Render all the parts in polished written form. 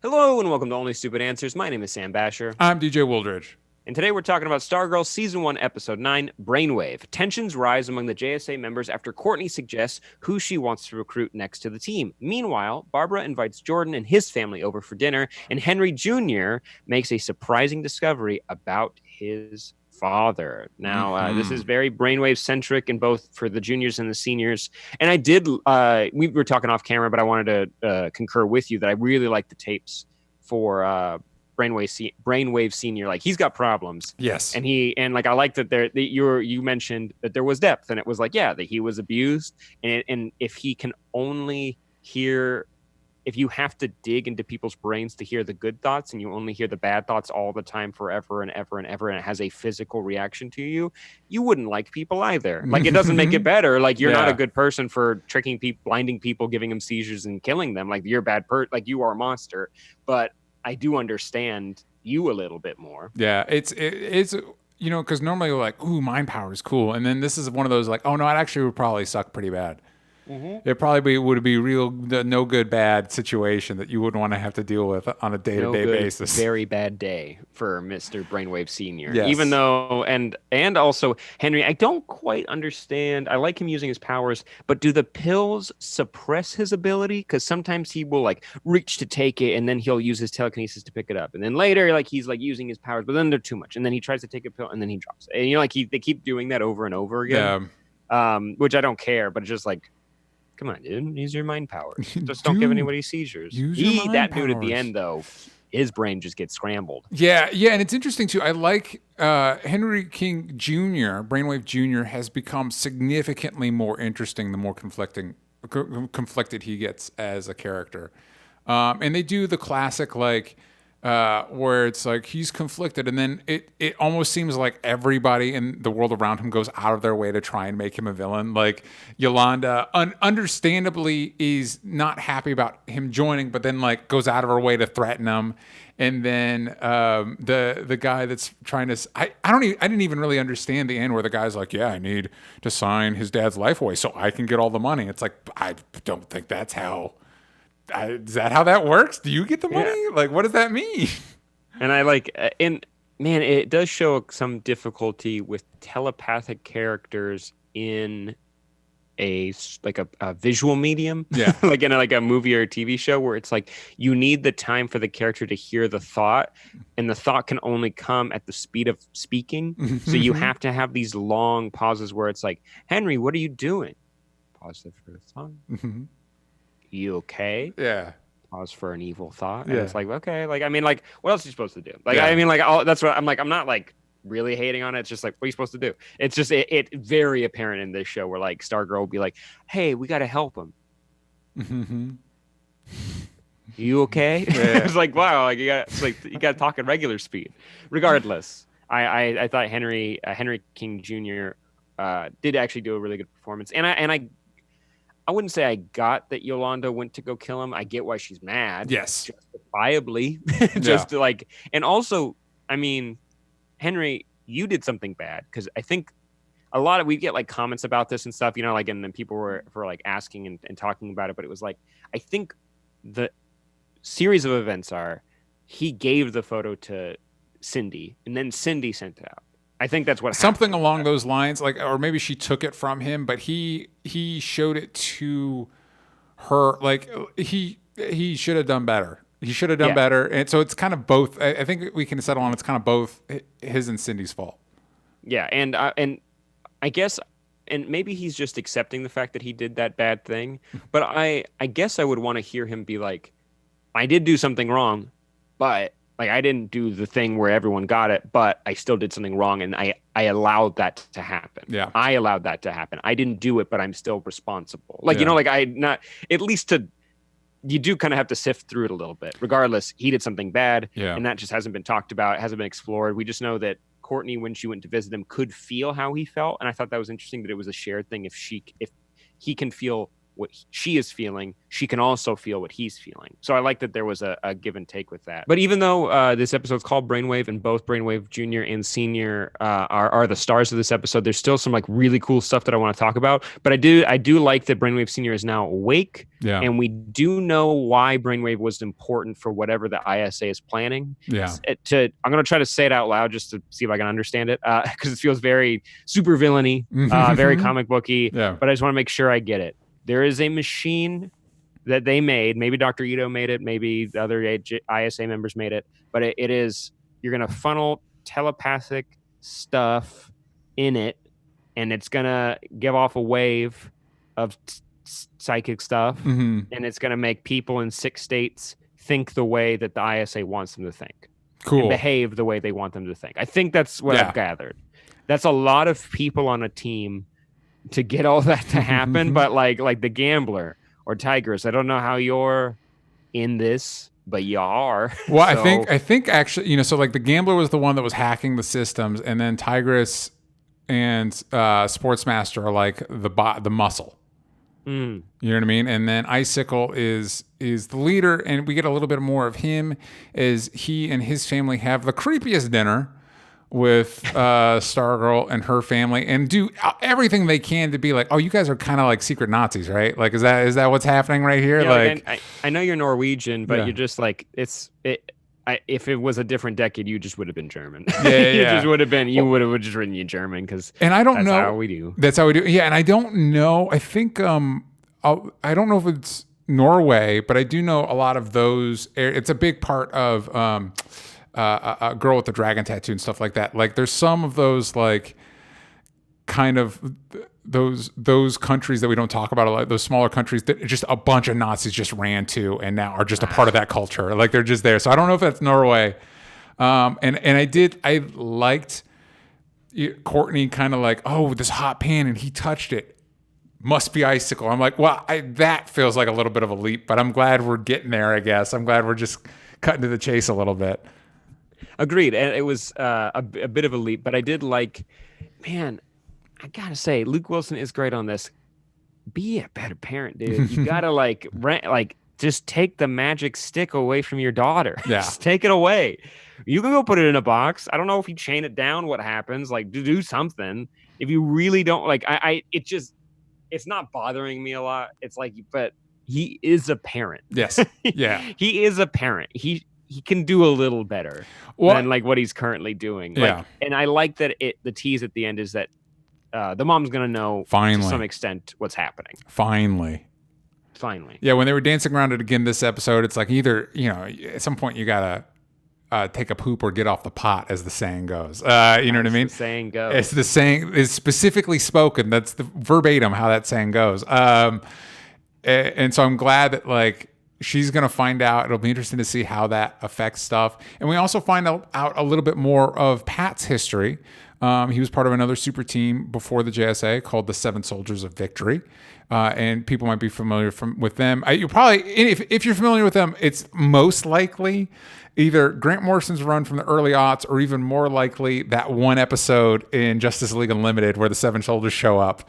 Hello and welcome to Only Stupid Answers. My name is Sam Basher. I'm DJ Wooldridge. And today we're talking about Stargirl Season 1, Episode 9, Brainwave. Tensions rise among the JSA members after Courtney suggests who she wants to recruit next to the team. Meanwhile, Barbara invites Jordan and his family over for dinner, and Henry Jr. makes a surprising discovery about his father. Now, this is very Brainwave-centric in both for the juniors and the seniors. And we were talking off camera, but I wanted to concur with you that I really like the tapes for Brainwave Senior. Like, he's got problems. Yes. And like, I like that you mentioned that there was depth, and it was like, yeah, that he was abused, and if he can only hear, if you have to dig into people's brains to hear the good thoughts and you only hear the bad thoughts all the time forever and ever and ever, and it has a physical reaction to you, you wouldn't like people either. Like, it doesn't make it better. Like, you're not a good person for tricking people, blinding people, giving them seizures and killing them. Like, you're a bad like, you are a monster. But I do understand you a little bit more. Yeah, it's because normally you're like, ooh, mind power is cool, and then this is one of those like, oh no, it actually would probably suck pretty bad. Mm-hmm. It probably would be real no good bad situation that you wouldn't want to have to deal with on a day-to-day basis. Very bad day for Mr. Brainwave Senior. Yes. Even though, and also Henry, I don't quite understand. I like him using his powers, but do the pills suppress his ability? Because sometimes he will like reach to take it, and then he'll use his telekinesis to pick it up, and then later, like, he's like using his powers, but then they're too much, and then he tries to take a pill, and then he drops it. And like they keep doing that over and over again. Yeah. Which I don't care, but it's just like, come on, dude. Use your mind powers. Just don't give anybody seizures. That dude at the end, though, his brain just gets scrambled. Yeah, and it's interesting, too. I like Henry King Jr., Brainwave Jr., has become significantly more interesting the more conflicted he gets as a character. And they do the classic, like, where it's like he's conflicted, and then it almost seems like everybody in the world around him goes out of their way to try and make him a villain. Like, Yolanda understandably is not happy about him joining, but then like goes out of her way to threaten him. And then the guy that's trying to I didn't even really understand the end where the guy's like, yeah, I need to sign his dad's life away so I can get all the money. It's like, I don't think that's how. Is that how that works? Do you get the money? Yeah. Like, what does that mean? And I like, and man, it does show some difficulty with telepathic characters in a visual medium. Yeah. Like in a movie or a TV show, where it's like you need the time for the character to hear the thought, and the thought can only come at the speed of speaking. So you have to have these long pauses where it's like, Henry, what are you doing? Pause for the thought. Mm-hmm. You okay? Yeah. Pause for an evil thought. And it's like, okay, like, I mean, like, what else are you supposed to do? Like, I mean, like, that's what I'm like. I'm not like really hating on it. It's just like, what are you supposed to do? It's just it very apparent in this show where like Stargirl will be like, hey, we got to help him. Mm-hmm. You okay? Yeah. It's like, wow, like you got to talk at regular speed. Regardless, I thought Henry King Jr. Did actually do a really good performance, and I wouldn't say I got that Yolanda went to go kill him. I get why she's mad. Yes. Justifiably. To like, and also, I mean, Henry, you did something bad, because I think we get like comments about this and stuff, like, and then people were like asking and talking about it, but it was like, I think the series of events are he gave the photo to Cindy, and then Cindy sent it out. I think that's what something happened. Along those lines, like, or maybe she took it from him, but he showed it to her. Like, he should have done better. He should have done better, and so it's kind of both. I think we can settle on it's kind of both his and Cindy's fault. Yeah, and I guess, and maybe he's just accepting the fact that he did that bad thing. But I guess I would want to hear him be like, I did do something wrong, but like, I didn't do the thing where everyone got it, but I still did something wrong, and I allowed that to happen. Yeah. I allowed that to happen. I didn't do it, but I'm still responsible. Like, like, I not, at least you do kind of have to sift through it a little bit. Regardless, he did something bad, and that just hasn't been talked about, hasn't been explored. We just know that Courtney, when she went to visit him, could feel how he felt, and I thought that was interesting that it was a shared thing. If he can feel what she is feeling, she can also feel what he's feeling. So I like that there was a give and take with that. But even though this episode's called Brainwave, and both Brainwave Junior and Senior are the stars of this episode, there's still some like really cool stuff that I want to talk about. But I do like that Brainwave Senior is now awake, and we do know why Brainwave was important for whatever the ISA is planning. Yeah. I'm gonna try to say it out loud just to see if I can understand it, because it feels very super villainy, very comic booky. Yeah. But I just want to make sure I get it. There is a machine that they made. Maybe Dr. Ito made it. Maybe the other ISA members made it. But it is, you're going to funnel telepathic stuff in it, and it's going to give off a wave of psychic stuff, and it's going to make people in 6 states think the way that the ISA wants them to think. Cool. And behave the way they want them to think. I think that's what I've gathered. That's a lot of people on a team to get all that to happen. But like the Gambler or Tigress, I don't know how you're in this, but you are. Well, so. I think actually, so like the Gambler was the one that was hacking the systems, and then Tigress and Sportsmaster are like the muscle. You know what I mean? And then Icicle is the leader, and we get a little bit more of him as he and his family have the creepiest dinner with Stargirl and her family, and do everything they can to be like, oh, you guys are kind of like secret Nazis, right? Like, is that what's happening right here? Yeah, I know you're Norwegian, but you're just like, if it was a different decade, you just would have been German. You just would have been. You would have just written you German, because. And I don't know. That's how we do. That's how we do. Yeah, and I don't know. I think I don't know if it's Norway, but I do know a lot of those. It's a big part of a girl with the dragon tattoo and stuff like that. Like, there's some of those like kind of those countries that we don't talk about a lot, those smaller countries that just a bunch of Nazis just ran to and now are just a part of that culture. Like, they're just there. So I don't know if that's Norway. And I liked Courtney kind of like, oh, this hot pan, and he touched it. Must be Icicle. I'm like, well, that feels like a little bit of a leap, but I'm glad we're getting there, I guess. I'm glad we're just cutting to the chase a little bit. Agreed. And it was a bit of a leap, but I did like, man, I gotta say, Luke Wilson is great on this. Be a better parent, dude. You gotta just take the magic stick away from your daughter. Yeah. Just take it away. You can go put it in a box. I don't know if you chain it down, what happens. Like, do something. If you really don't like, it's not bothering me a lot. It's like, but he is a parent. Yes. Yeah. He is a parent. He can do a little better than like what he's currently doing. Like, and I like that the tease at the end is that the mom's gonna know to some extent what's happening. Finally. Yeah, when they were dancing around it again this episode, it's like either, at some point you gotta take a poop or get off the pot, as the saying goes. You know what I mean? The saying goes. It's the saying is specifically spoken. That's the verbatim how that saying goes. And so I'm glad that like she's going to find out. It'll be interesting to see how that affects stuff. And we also find out a little bit more of Pat's history. He was part of another super team before the JSA called the Seven Soldiers of Victory. And people might be familiar with them. You probably, if you're familiar with them, it's most likely either Grant Morrison's run from the early aughts, or even more likely that one episode in Justice League Unlimited where the Seven Soldiers show up.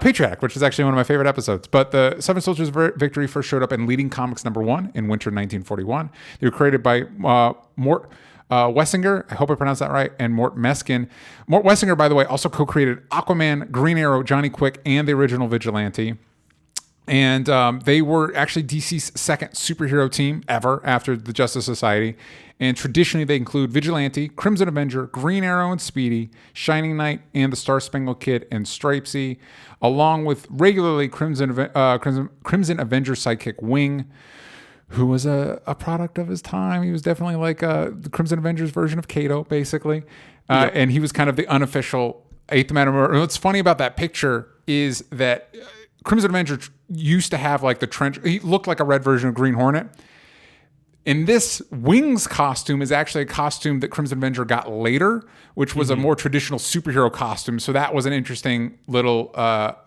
Patriarch, which is actually one of my favorite episodes. But the Seven Soldiers of Victory first showed up in Leading Comics #1 in winter 1941. They were created by Mort Wessinger, I hope I pronounced that right, and Mort Meskin. Mort Wessinger, by the way, also co-created Aquaman, Green Arrow, Johnny Quick, and the original Vigilante. And they were actually DC's second superhero team ever after the Justice Society. And traditionally, they include Vigilante, Crimson Avenger, Green Arrow and Speedy, Shining Knight, and the Star-Spangled Kid and Stripesy, along with regularly Crimson Avenger sidekick Wing, who was a product of his time. He was definitely like the Crimson Avengers version of Kato, basically. And he was kind of the unofficial Eighth Man. What's funny about that picture is that Crimson Avenger used to have like the trench. He looked like a red version of Green Hornet. And this Wings costume is actually a costume that Crimson Avenger got later, which was a more traditional superhero costume. So that was an interesting little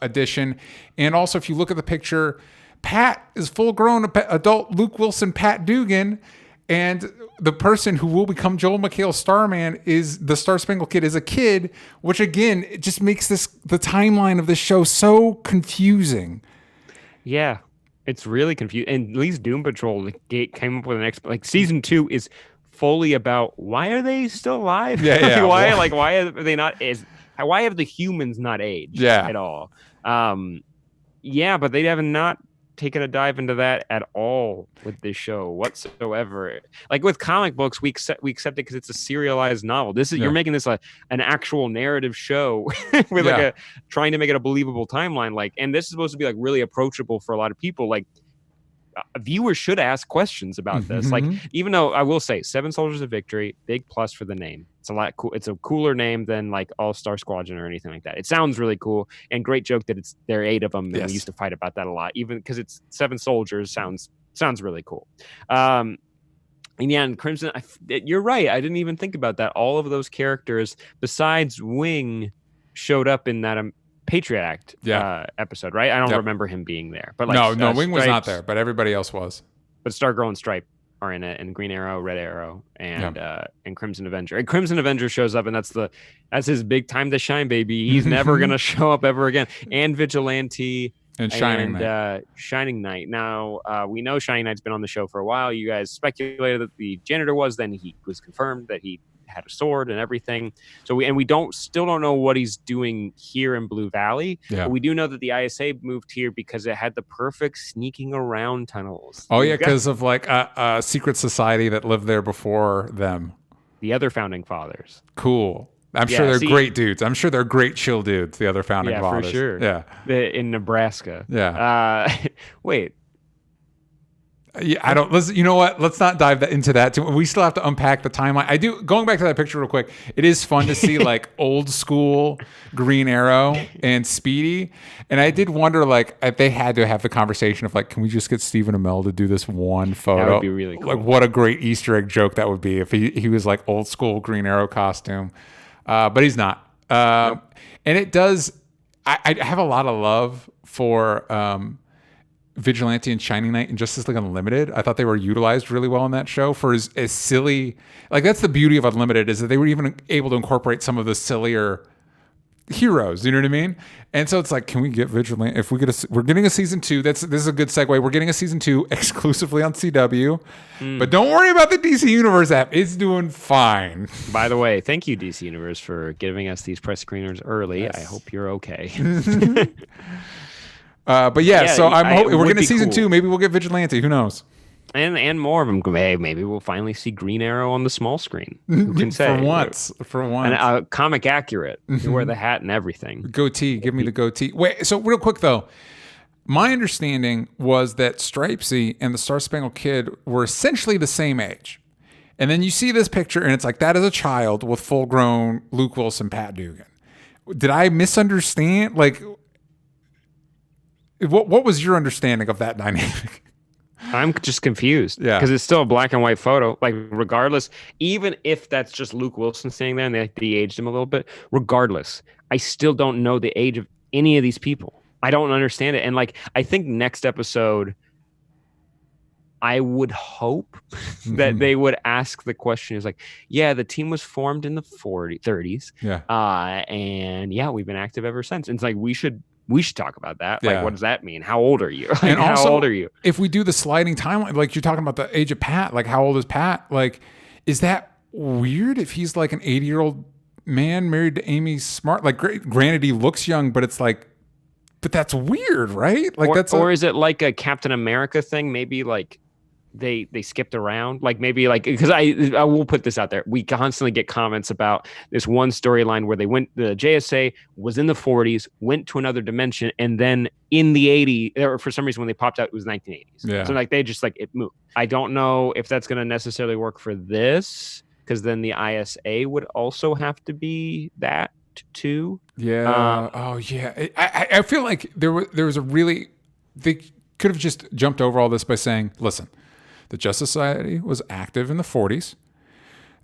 addition. And also, if you look at the picture, Pat is full-grown adult Luke Wilson, Pat Dugan, and the person who will become Joel McHale's Starman is the Star-Spangled Kid is a kid, which again, it just makes the timeline of this show so confusing. Yeah, it's really confusing. And at least Doom Patrol came up with like season 2 is fully about why are they still alive? Yeah, yeah. Why are they not why have the humans not aged Yeah. at all? Yeah, but they have not taken a dive into that at all with this show whatsoever. Like with comic books, we accept it because it's a serialized novel. This is Yeah. you're making this an actual narrative show with Yeah. trying to make it a believable timeline. Like, and this is supposed to be like really approachable for a lot of people. Like, viewers should ask questions about this. Like, even though I will say, Seven Soldiers of Victory, big plus for the name. It's a lot cool. It's a cooler name than like All Star Squadron or anything like that. It sounds really cool, and great joke that there are 8 of them. And Yes. we used to fight about that a lot, even because it's 7 soldiers. Sounds really cool. And yeah, and Crimson, you're right. I didn't even think about that. All of those characters, besides Wing, showed up in that Patriot Act episode, right? I don't remember him being there, but like no, Wing was not there, but everybody else was. But Stargirl and Stripe are in it, and Green Arrow, Red Arrow, and Crimson Avenger. And Crimson Avenger shows up, and that's his big time to shine, baby. He's never gonna show up ever again. And Vigilante and Shining Knight. Shining Knight. Now we know Shining Knight's been on the show for a while. You guys speculated that the janitor was. Then he was confirmed that he had a sword and everything. So we still don't know what he's doing here in Blue Valley. Yeah. But we do know that the ISA moved here because it had the perfect sneaking around tunnels. Oh yeah, because of like a secret society that lived there before them. The other founding fathers. Cool. I'm sure they're great dudes. I'm sure they're great chill dudes. The other founding fathers. For sure. Yeah. In Nebraska. Yeah. Wait. Yeah, I don't. Listen, you know what? Let's not dive into that. We still have to unpack the timeline. I do. Going back to that picture real quick, it is fun to see like old school Green Arrow and Speedy. And I did wonder, like, if they had to have the conversation of like, can we just get Stephen Amell to do this one photo? That would be really cool. Like, what a great Easter egg joke that would be if he was like old school Green Arrow costume, but he's not. And it does. I have a lot of love for. Vigilante and Shining Knight and Justice League Unlimited. I thought they were utilized really well in that show for as silly. Like, that's the beauty of Unlimited, is that they were even able to incorporate some of the sillier heroes. You know what I mean? And so it's like, can we get Vigilante? If we're getting a season 2. This is a good segue. We're getting a season 2 exclusively on CW. But don't worry about the DC Universe app. It's doing fine. By the way, thank you, DC Universe, for giving us these press screeners early. Yes. I hope you're okay. But so I'm hoping we're getting season 2. Maybe we'll get Vigilante. Who knows? And more of them. Hey, maybe we'll finally see Green Arrow on the small screen. Who can say? For once. And comic accurate. You wear the hat and everything. Goatee. Give me the goatee. Wait, so real quick, though. My understanding was that Stripesy and the Star Spangled Kid were essentially the same age. And then you see this picture, and it's like, that is a child with full-grown Luke Wilson, Pat Dugan. Did I misunderstand? Like... What was your understanding of that dynamic? I'm just confused. Yeah. Because it's still a black and white photo. Like, regardless, even if that's just Luke Wilson standing there and they de-aged him a little bit, regardless, I still don't know the age of any of these people. I don't understand it. And like, I think next episode, I would hope that they would ask the question is like, yeah, the team was formed in the 30s. Yeah. And yeah, we've been active ever since. And it's like, we should talk about that. Yeah. Like, what does that mean? How old are you? Like, and also, how old are you? If we do the sliding timeline, like you're talking about the age of Pat, like how old is Pat? Like, is that weird if he's like an 80-year-old man married to Amy Smart? Like, granted, he looks young, but it's like, but that's weird, right? Like, or is it like a Captain America thing? Maybe like they skipped around, like maybe like, because I will put this out there. We constantly get comments about this one storyline where the JSA was in the 40s, went to another dimension, and then in the 80s, or for some reason when they popped out, it was 1980s. Yeah. So like they just like it moved. I don't know if that's going to necessarily work for this, because then the ISA would also have to be that too. Yeah. I feel like there was a really, they could have just jumped over all this by saying, listen, the Justice Society was active in the 40s.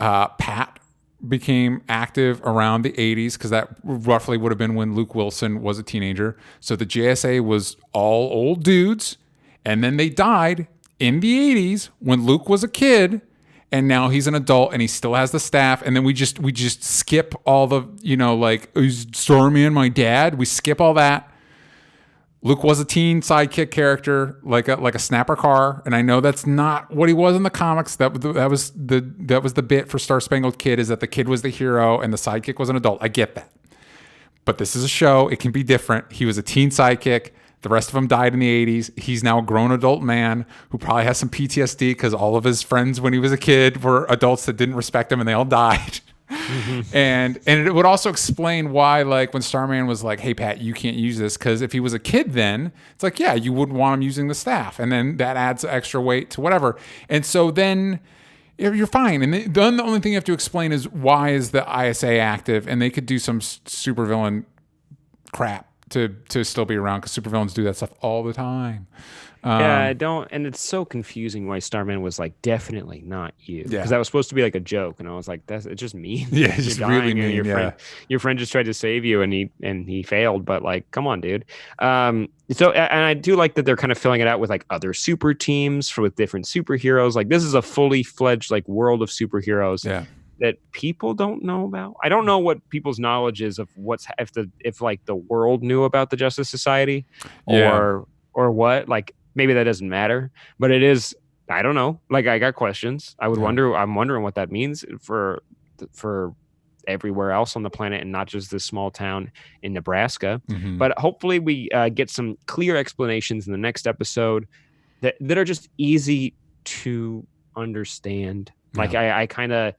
Pat became active around the 80s because that roughly would have been when Luke Wilson was a teenager. So the JSA was all old dudes, and then they died in the 80s when Luke was a kid, and now he's an adult and he still has the staff. And then we just skip all the, like, is Starman my dad? We skip all that. Luke was a teen sidekick character, like a snapper car, and I know that's not what he was in the comics. That was the bit for Star Spangled Kid, is that the kid was the hero and the sidekick was an adult. I get that, but this is a show; it can be different. He was a teen sidekick. The rest of them died in the 80s. He's now a grown adult man who probably has some PTSD because all of his friends when he was a kid were adults that didn't respect him and they all died. And it would also explain why, like, when Starman was like, hey, Pat, you can't use this, because if he was a kid then, it's like, yeah, you wouldn't want him using the staff. And then that adds extra weight to whatever. And so then you're fine. And then the only thing you have to explain is why is the ISA active, and they could do some supervillain crap to still be around, because supervillains do that stuff all the time. I don't, and it's so confusing why Starman was like, definitely not you, because that was supposed to be like a joke, and I was like, it's just mean. Yeah, it's just really mean. Your friend just tried to save you, and he failed. But like, come on, dude. So, and I do like that they're kind of filling it out with like other super teams with different superheroes. Like, this is a fully fledged like world of superheroes. Yeah. That people don't know about. I don't know what people's knowledge is of if like the world knew about the Justice Society, or what. Like, maybe that doesn't matter, but it is. I don't know. Like, I got questions. I'm wondering what that means for everywhere else on the planet, and not just this small town in Nebraska. Mm-hmm. But hopefully we get some clear explanations in the next episode that are just easy to understand. Like, I kind of.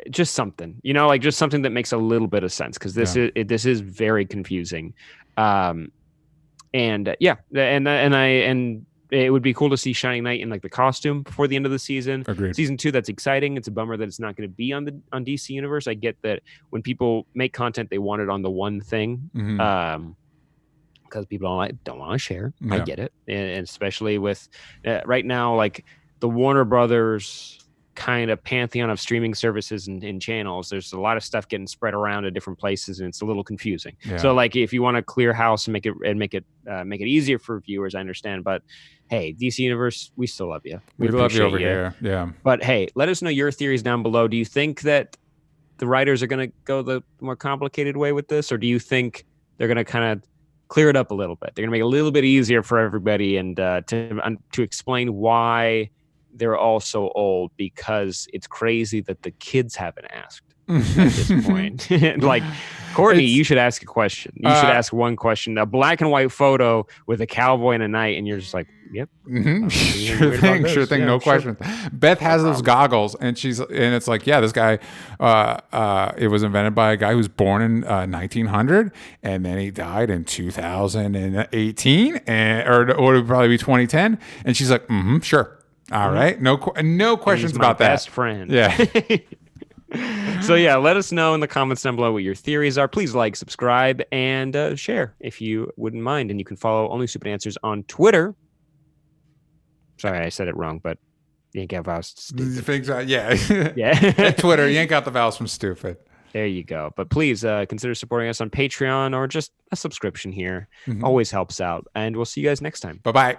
Just something, like just something that makes a little bit of sense, because this is very confusing, and it would be cool to see Shining Knight in like the costume before the end of the season. Agreed. Season 2, that's exciting. It's a bummer that it's not going to be on DC Universe. I get that when people make content, they want it on the one thing, because people don't want to share. Yeah. I get it, and especially with right now, like the Warner Brothers kind of pantheon of streaming services and channels, there's a lot of stuff getting spread around to different places, and it's a little confusing. So like, if you want to clear house and make it easier for viewers, I understand, but hey, DC Universe, we still love you. We love you over here. Yeah. But hey, let us know your theories down below. Do you think that the writers are going to go the more complicated way with this, or do you think they're going to kind of clear it up a little bit? They're going to make it a little bit easier for everybody, and to explain why they're all so old, because it's crazy that the kids haven't asked at this point. Like, Courtney, you should ask a question. You should ask one question. A black and white photo with a cowboy and a knight, and you're just like, yep. Sure thing. No question. Beth has those goggles, and it's like, yeah, this guy, it was invented by a guy who was born in 1900, and then he died in 2018, or it would probably be 2010. And she's like, sure. All right. No questions about that. Best friend. Yeah. So yeah, let us know in the comments down below what your theories are. Please like, subscribe, and share if you wouldn't mind. And you can follow Only Stupid Answers on Twitter. Sorry, I said it wrong, but yank out vowels. Yeah. At Twitter, yank out the vowels from stupid. There you go. But please consider supporting us on Patreon, or just a subscription here. Always helps out. And we'll see you guys next time. Bye-bye.